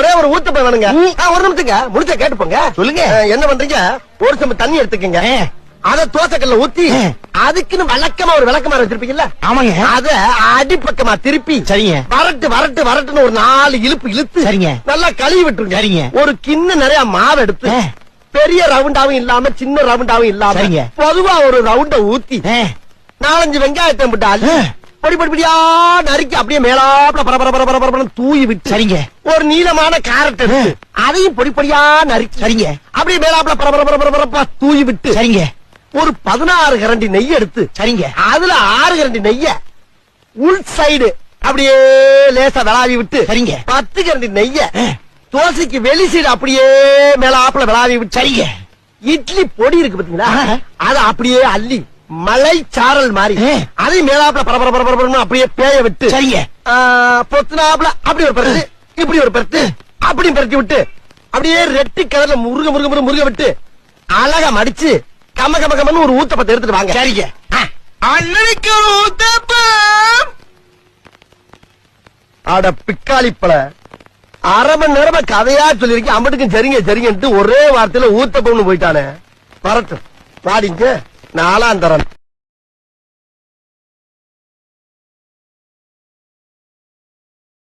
ஒரே ஒரு ஊத்தப்ப வேணுங்க. ஒரு நிமிஷங்க முடிச்ச கேட்டு போங்க. சொல்லுங்க. என்ன பண்றீங்க? ஒரு சம்பு தண்ணி எடுத்துக்கங்க. அத தோசைக்கல்ல ஊத்தி அதுக்குன்னு வழக்கமா ஒரு விளக்கமாறு வச்சிருப்பீங்கல்ல? ஆமாங்க. அத அடிப்பக்கமா திருப்பி சரிங்க. வரட்டு வரட்டு வரட்டுன்னு ஒரு 4 இழுப்பு இழுத்து சரிங்க. நல்லா கழுவி விட்டுருங்க. சரிங்க. ஒரு கிண்ண நிறைய மாவு எடுத்து பெரிய ரவுண்டாவும் இல்லாம சின்ன ரவுண்டாவும் இல்லாம சரிங்க. பொதுவா ஒரு ரவுண்ட ஊத்தி 4-5 வெங்காயத்தை விட்டு அள்ளி பொடி பொடியா நறுக்கி அப்படியே மேலாப்ல பரபர தூவி விட்டு சரிங்க. ஒரு நீளமான கேரட் எடுத்து அதையும் பொடி பொடியா நறுக்கி சரிங்க. அப்படியே மேலாப்ல பரபர தூவி விட்டு சரிங்க. ஒரு 16 கரண்டி நெய் எடுத்து சரிங்க. அதுல 6 கரண்டி நெய்ய உள் சைடு அப்படியே லேசா விளாவி விட்டு சரிங்க. 10 கரண்டி நெய்ய தோசைக்கு வெளி சைடு அப்படியே மேலாப்ல விளாவி விட்டு சரிங்க. இட்லி பொடி இருக்கு பாத்தீங்களா? அத அப்படியே அள்ளி மலை சாரல் மாதிரி அதை மேலாப்ல பரபர அப்படியே பேய விட்டு சரிங்க. பொத்துனாப்ல அப்படி ஒரு பருத்து இப்படி ஒரு பருத்து அப்படி பருத்தி விட்டு அப்படியே ரெட்டி கலர்ல முருக விட்டு அழகா மடிச்சு கம கம கமன்னு ஒரு ஊத்தப்பத்தை எடுத்துட்டு வாங்க. சரிங்க. அன்னைக்கு ஊத்தப்பம். அட பிக்காளிப்பழ 1/2 மணி நேரமா கதையா சொல்லிருக்கேன். அம்பட்டுக்கும் சரிங்க ஒரே வார்த்தையில ஊத்தப்பம்னு போயிட்டானே. வரட்டும் வாடிங்க 4ஆம் தரம்.